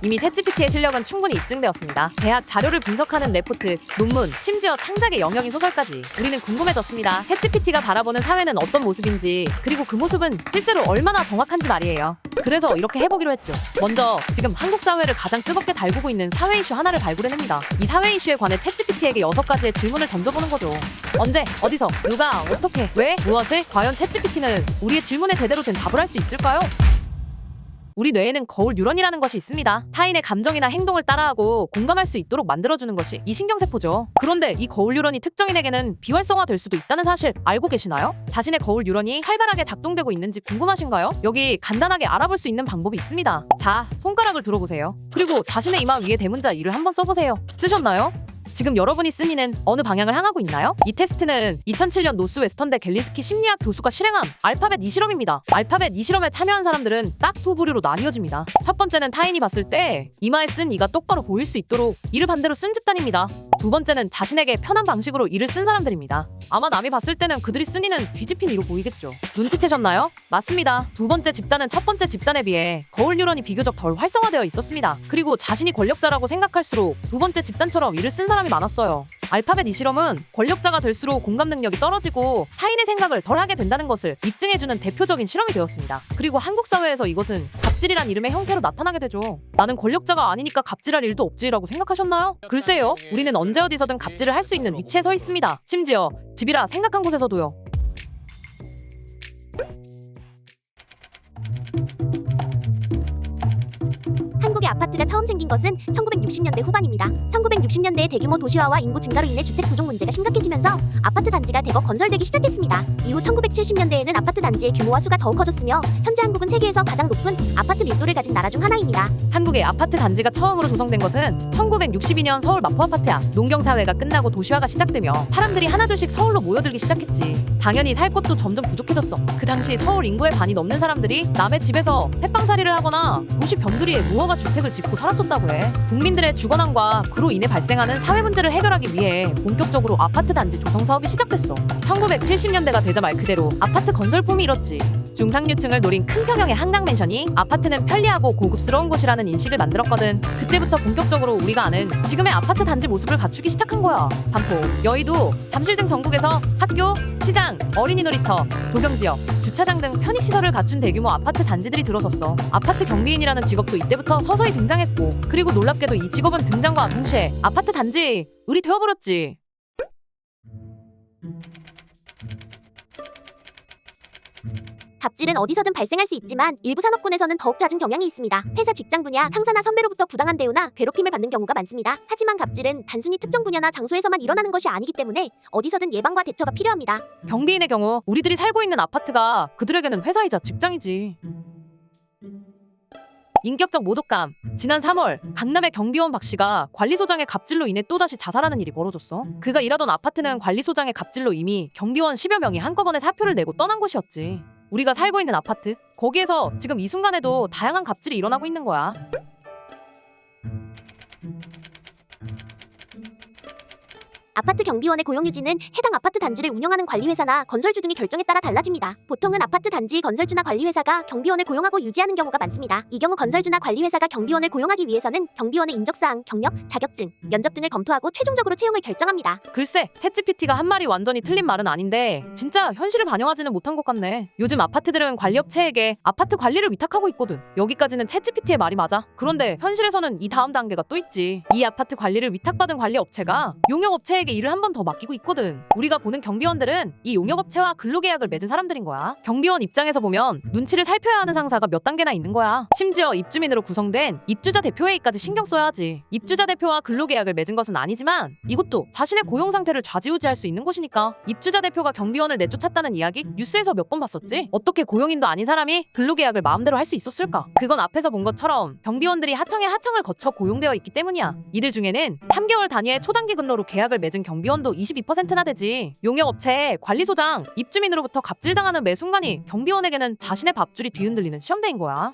이미 챗GPT의 실력은 충분히 입증되었습니다. 대학 자료를 분석하는 레포트, 논문, 심지어 창작의 영역인 소설까지 우리는 궁금해졌습니다. 챗GPT가 바라보는 사회는 어떤 모습인지, 그리고 그 모습은 실제로 얼마나 정확한지 말이에요. 그래서 이렇게 해보기로 했죠. 먼저 지금 한국 사회를 가장 뜨겁게 달구고 있는 사회 이슈 하나를 발굴해냅니다. 이 사회 이슈에 관해 챗GPT에게 6가지의 질문을 던져보는 거죠. 언제, 어디서, 누가, 어떻게, 왜, 무엇을? 과연 챗GPT는 우리의 질문에 제대로 된 답을 할 수 있을까요? 우리 뇌에는 거울 뉴런이라는 것이 있습니다. 타인의 감정이나 행동을 따라하고 공감할 수 있도록 만들어주는 것이 이 신경세포죠. 그런데 이 거울 뉴런이 특정인에게는 비활성화될 수도 있다는 사실 알고 계시나요? 자신의 거울 뉴런이 활발하게 작동되고 있는지 궁금하신가요? 여기 간단하게 알아볼 수 있는 방법이 있습니다. 자, 손가락을 들어보세요. 그리고 자신의 이마 위에 대문자 2를 한번 써보세요. 쓰셨나요? 지금 여러분이 쓴 이는 어느 방향을 향하고 있나요? 이 테스트는 2007년 노스웨스턴대 갤린스키 심리학 교수가 실행한 알파벳 2실험입니다. 알파벳 2실험에 참여한 사람들은 딱 두 부류로 나뉘어집니다. 첫 번째는 타인이 봤을 때 이마에 쓴 이가 똑바로 보일 수 있도록 이를 반대로 쓴 집단입니다. 두 번째는 자신에게 편한 방식으로 이를 쓴 사람들입니다. 아마 남이 봤을 때는 그들이 쓴 이는 뒤집힌 이로 보이겠죠. 눈치채셨나요? 맞습니다. 두 번째 집단은 첫 번째 집단에 비해 거울 뉴런이 비교적 덜 활성화되어 있었습니다. 그리고 자신이 권력자라고 생각할수록 두 번째 집단처럼 이를 쓴 사람이 많았어요. 알파벳 2실험은 권력자가 될수록 공감 능력이 떨어지고 타인의 생각을 덜 하게 된다는 것을 입증해주는 대표적인 실험이 되었습니다. 그리고 한국 사회에서 이것은 갑질이란 이름의 형태로 나타나게 되죠. 나는 권력자가 아니니까 갑질할 일도 없지라고 생각하셨나요? 글쎄요. 우리는 언제 어디서든 갑질을 할 수 있는 위치에 서 있습니다. 심지어 집이라 생각한 곳에서도요. 한국의 아파트가 처음 생긴 것은 1960년대 후반입니다. 1960년대의 대규모 도시화와 인구 증가로 인해 주택 부족 문제가 심각해지면서 아파트 단지가 대거 건설되기 시작했습니다. 이후 1970년대에는 아파트 단지의 규모와 수가 더욱 커졌으며 현재 한국은 세계에서 가장 높은 아파트 밀도를 가진 나라 중 하나입니다. 한국의 아파트 단지가 처음으로 조성된 것은 1962년 서울 마포 아파트 앞 농경사회가 끝나고 도시화가 시작되며 사람들이 하나둘씩 서울로 모여들기 시작했지. 당연히 살 곳도 점점 부족해졌어. 그 당시 서울 인구의 반이 넘는 사람들이 남의 집에서 햇방살이를 하거나 도시 변두리에 무허가 주택을 짓고 살았었다고 해. 국민들의 주거난과 그로 인해 발생하는 사회 문제를 해결하기 위해 본격적으로 아파트 단지 조성 사업이 시작됐어. 1970년대가 되자 말 그대로 아파트 건설 붐이 일었지. 중상류층을 노린 큰 평형의 한강 맨션이 아파트는 편리하고 고급스러운 곳이라는 인식을 만들었거든. 그때부터 본격적으로 우리가 아는 지금의 아파트 단지 모습을 갖추기 시작한 거야. 반포, 여의도, 잠실 등 전국에서 학교, 시장, 어린이 놀이터, 조경지역, 주차장 등 편익시설을 갖춘 대규모 아파트 단지들이 들어섰어. 아파트 경비인이라는 직업도 이때부터 서서히 등장했고, 그리고 놀랍게도 이 직업은 등장과 동시에 아파트 단지 을이 되어버렸지. 갑질은 어디서든 발생할 수 있지만 일부 산업군에서는 더욱 잦은 경향이 있습니다. 회사 직장 분야, 상사나 선배로부터 부당한 대우나 괴롭힘을 받는 경우가 많습니다. 하지만 갑질은 단순히 특정 분야나 장소에서만 일어나는 것이 아니기 때문에 어디서든 예방과 대처가 필요합니다. 경비인의 경우 우리들이 살고 있는 아파트가 그들에게는 회사이자 직장이지. 인격적 모독감. 지난 3월 강남의 경비원 박 씨가 관리소장의 갑질로 인해 또다시 자살하는 일이 벌어졌어. 그가 일하던 아파트는 관리소장의 갑질로 이미 경비원 10여 명이 한꺼번에 사표를 내고 떠난 곳이었지. 우리가 살고 있는 아파트, 거기에서 지금 이 순간에도 다양한 갑질이 일어나고 있는 거야. 아파트 경비원의 고용 유지는 해당 아파트 단지를 운영하는 관리회사나 건설주 등의 결정에 따라 달라집니다. 보통은 아파트 단지 건설주나 관리회사가 경비원을 고용하고 유지하는 경우가 많습니다. 이 경우 건설주나 관리회사가 경비원을 고용하기 위해서는 경비원의 인적사항, 경력, 자격증, 면접 등을 검토하고 최종적으로 채용을 결정합니다. 글쎄, 챗GPT가 한 말이 완전히 틀린 말은 아닌데 진짜 현실을 반영하지는 못한 것 같네. 요즘 아파트들은 관리업체에게 아파트 관리를 위탁하고 있거든. 여기까지는 챗GPT의 말이 맞아. 그런데 현실에서는 이 다음 단계가 또 있지. 이 아파트 관리를 위탁받은 관리업체가 용역업체에 일을 한 번 더 맡기고 있거든. 우리가 보는 경비원들은 이 용역업체와 근로계약을 맺은 사람들인 거야. 경비원 입장에서 보면 눈치를 살펴야 하는 상사가 몇 단계나 있는 거야. 심지어 입주민으로 구성된 입주자 대표회의까지 신경 써야 하지. 입주자 대표와 근로계약을 맺은 것은 아니지만 이것도 자신의 고용 상태를 좌지우지할 수 있는 곳이니까. 입주자 대표가 경비원을 내쫓았다는 이야기 뉴스에서 몇 번 봤었지? 어떻게 고용인도 아닌 사람이 근로계약을 마음대로 할 수 있었을까? 그건 앞에서 본 것처럼 경비원들이 하청에 하청을 거쳐 고용되어 있기 때문이야. 이들 중에는 3개월 단위의 초단기 근로로 계약을 맺은 경비원도 22%나 되지. 용역업체의 관리소장, 입주민으로부터 갑질당하는 매 순간이 경비원에게는 자신의 밥줄이 뒤흔들리는 시험대인 거야.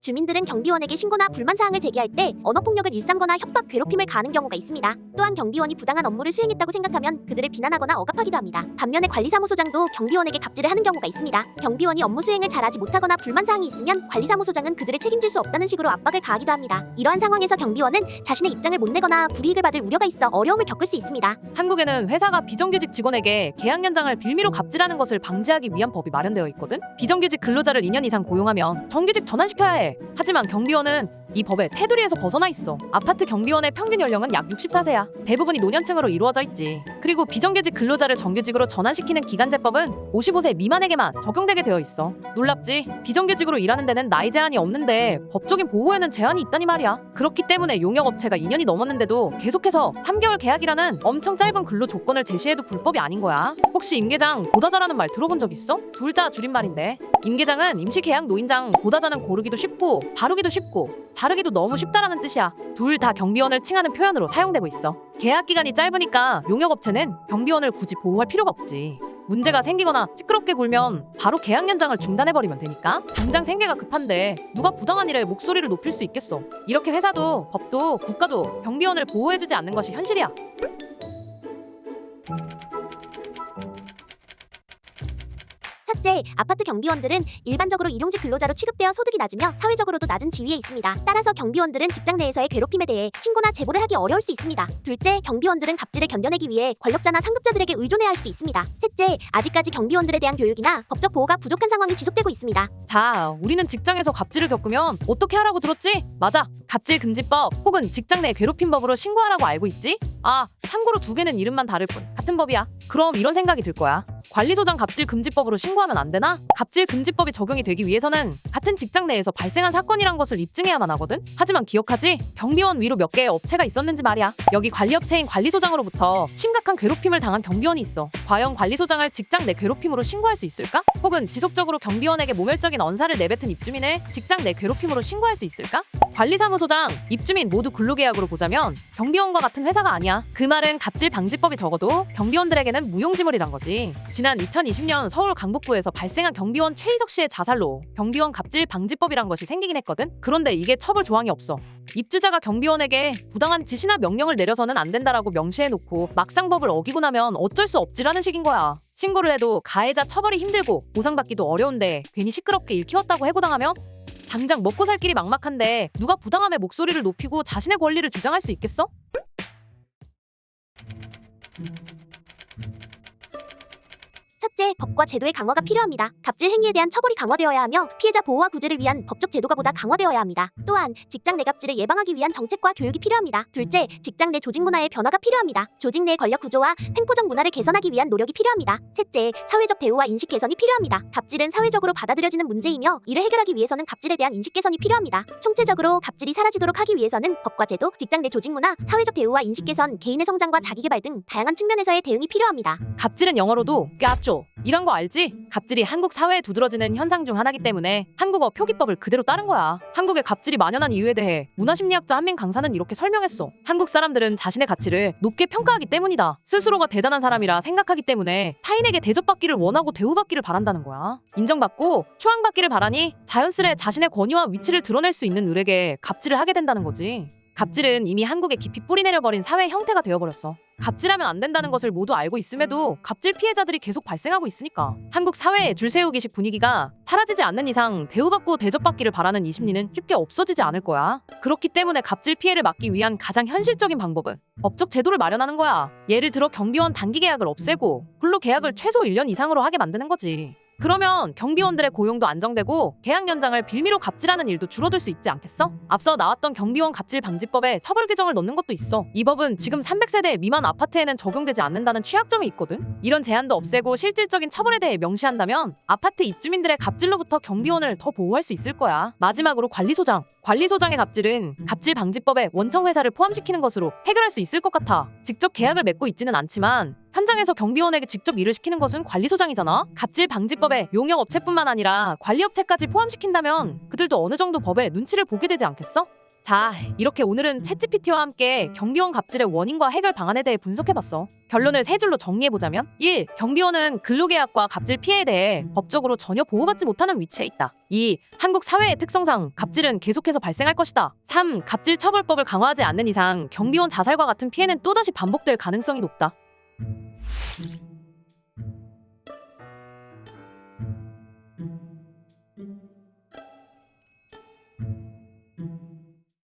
주민들은 경비원에게 신고나 불만 사항을 제기할 때 언어폭력을 일삼거나 협박, 괴롭힘을 가하는 경우가 있습니다. 또한 경비원이 부당한 업무를 수행했다고 생각하면 그들을 비난하거나 억압하기도 합니다. 반면에 관리사무소장도 경비원에게 갑질을 하는 경우가 있습니다. 경비원이 업무 수행을 잘하지 못하거나 불만 사항이 있으면 관리사무소장은 그들을 책임질 수 없다는 식으로 압박을 가하기도 합니다. 이러한 상황에서 경비원은 자신의 입장을 못 내거나 불이익을 받을 우려가 있어 어려움을 겪을 수 있습니다. 한국에는 회사가 비정규직 직원에게 계약 연장을 빌미로 갑질하는 것을 방지하기 위한 법이 마련되어 있거든. 비정규직 근로자를 2년 이상 고용하면 정규직 전환시켜야 해. 하지만 경비원은 이 법의 테두리에서 벗어나 있어. 아파트 경비원의 평균 연령은 약 64세야. 대부분이 노년층으로 이루어져 있지. 그리고 비정규직 근로자를 정규직으로 전환시키는 기간제법은 55세 미만에게만 적용되게 되어 있어. 놀랍지? 비정규직으로 일하는 데는 나이 제한이 없는데 법적인 보호에는 제한이 있다니 말이야. 그렇기 때문에 용역업체가 2년이 넘었는데도 계속해서 3개월 계약이라는 엄청 짧은 근로 조건을 제시해도 불법이 아닌 거야. 혹시 임계장, 보다자라는 말 들어본 적 있어? 둘 다 줄임말인데. 임계장은 임시계약 노인장, 보다자는 고르기도 쉽고 바르기도 쉽고 자르기도 너무 쉽다라는 뜻이야. 둘 다 경비원을 칭하는 표현으로 사용되고 있어. 계약 기간이 짧으니까 용역업체는 경비원을 굳이 보호할 필요가 없지. 문제가 생기거나 시끄럽게 굴면 바로 계약 연장을 중단해버리면 되니까. 당장 생계가 급한데 누가 부당한 일에 목소리를 높일 수 있겠어. 이렇게 회사도 법도 국가도 경비원을 보호해주지 않는 것이 현실이야. 첫째, 아파트 경비원들은 일반적으로 일용직 근로자로 취급되어 소득이 낮으며 사회적으로도 낮은 지위에 있습니다. 따라서 경비원들은 직장 내에서의 괴롭힘에 대해 신고나 제보를 하기 어려울 수 있습니다. 둘째, 경비원들은 갑질을 견뎌내기 위해 권력자나 상급자들에게 의존해야 할 수도 있습니다. 셋째, 아직까지 경비원들에 대한 교육이나 법적 보호가 부족한 상황이 지속되고 있습니다. 자, 우리는 직장에서 갑질을 겪으면 어떻게 하라고 들었지? 맞아. 갑질금지법 혹은 직장 내 괴롭힘법으로 신고하라고 알고 있지? 아, 참고로 두 개는 이름만 다를 뿐 같은 법이야. 그럼 이런 생각이 들 거야. 관리소장 갑질금지법으로 신고하면 안 되나? 갑질금지법이 적용이 되기 위해서는 같은 직장 내에서 발생한 사건이란 것을 입증해야만 하거든? 하지만 기억하지? 경비원 위로 몇 개의 업체가 있었는지 말이야. 여기 관리업체인 관리소장으로부터 심각한 괴롭힘을 당한 경비원이 있어. 과연 관리소장을 직장 내 괴롭힘으로 신고할 수 있을까? 혹은 지속적으로 경비원에게 모멸적인 언사를 내뱉은 입주민을 직장 내 괴롭힘으로 신고할 수 있을까? 관리사무소장, 입주민 모두 근로계약으로 보자면 경비원과 같은 회사가 아니야. 그 말은 갑질방지법이 적어도 경비원들에게는 무용지물이란 거지. 지난 2020년 서울 강북구에서 발생한 경비원 최희석 씨의 자살로 경비원 갑질방지법이란 것이 생기긴 했거든. 그런데 이게 처벌 조항이 없어. 입주자가 경비원에게 부당한 지시나 명령을 내려서는 안 된다라고 명시해놓고 막상 법을 어기고 나면 어쩔 수 없지라는 식인 거야. 신고를 해도 가해자 처벌이 힘들고 보상받기도 어려운데 괜히 시끄럽게 일 키웠다고 해고당하면 당장 먹고 살 길이 막막한데 누가 부당함에 목소리를 높이고 자신의 권리를 주장할 수 있겠어? 첫째, 법과 제도의 강화가 필요합니다. 갑질 행위에 대한 처벌이 강화되어야 하며 피해자 보호와 구제를 위한 법적 제도가 보다 강화되어야 합니다. 또한 직장 내 갑질을 예방하기 위한 정책과 교육이 필요합니다. 둘째, 직장 내 조직 문화의 변화가 필요합니다. 조직 내 권력 구조와 횡포적 문화를 개선하기 위한 노력이 필요합니다. 셋째, 사회적 대우와 인식 개선이 필요합니다. 갑질은 사회적으로 받아들여지는 문제이며 이를 해결하기 위해서는 갑질에 대한 인식 개선이 필요합니다. 총체적으로 갑질이 사라지도록 하기 위해서는 법과 제도, 직장 내 조직 문화, 사회적 대우와 인식 개선, 개인의 성장과 자기개발 등 다양한 측면에서의 대응이 필요합니다. 갑질은 영어로도 꺄쪼 이런 거 알지? 갑질이 한국 사회에 두드러지는 현상 중 하나이기 때문에 한국어 표기법을 그대로 따른 거야. 한국에 갑질이 만연한 이유에 대해 문화심리학자 한민 강사는 이렇게 설명했어. 한국 사람들은 자신의 가치를 높게 평가하기 때문이다. 스스로가 대단한 사람이라 생각하기 때문에 타인에게 대접받기를 원하고 대우받기를 바란다는 거야. 인정받고 추앙받기를 바라니 자연스레 자신의 권위와 위치를 드러낼 수 있는 을에게 갑질을 하게 된다는 거지. 갑질은 이미 한국에 깊이 뿌리내려버린 사회 형태가 되어버렸어. 갑질하면 안 된다는 것을 모두 알고 있음에도 갑질 피해자들이 계속 발생하고 있으니까 한국 사회의 줄세우기식 분위기가 사라지지 않는 이상 대우받고 대접받기를 바라는 이 심리는 쉽게 없어지지 않을 거야. 그렇기 때문에 갑질 피해를 막기 위한 가장 현실적인 방법은 법적 제도를 마련하는 거야. 예를 들어 경비원 단기 계약을 없애고 근로계약을 최소 1년 이상으로 하게 만드는 거지. 그러면 경비원들의 고용도 안정되고 계약 연장을 빌미로 갑질하는 일도 줄어들 수 있지 않겠어? 앞서 나왔던 경비원 갑질 방지법에 처벌 규정을 넣는 것도 있어. 이 법은 지금 300세대 미만 아파트에는 적용되지 않는다는 취약점이 있거든. 이런 제한도 없애고 실질적인 처벌에 대해 명시한다면 아파트 입주민들의 갑질로부터 경비원을 더 보호할 수 있을 거야. 마지막으로 관리소장. 관리소장의 갑질은 갑질 방지법에 원청회사를 포함시키는 것으로 해결할 수 있을 것 같아. 직접 계약을 맺고 있지는 않지만 현장에서 경비원에게 직접 일을 시키는 것은 관리소장이잖아. 갑질 방지법에 용역업체뿐만 아니라 관리업체까지 포함시킨다면 그들도 어느 정도 법에 눈치를 보게 되지 않겠어? 자, 이렇게 오늘은 챗GPT와 함께 경비원 갑질의 원인과 해결 방안에 대해 분석해봤어. 결론을 세 줄로 정리해보자면 1. 경비원은 근로계약과 갑질 피해에 대해 법적으로 전혀 보호받지 못하는 위치에 있다. 2. 한국 사회의 특성상 갑질은 계속해서 발생할 것이다. 3. 갑질 처벌법을 강화하지 않는 이상 경비원 자살과 같은 피해는 또다시 반복될 가능성이 높다.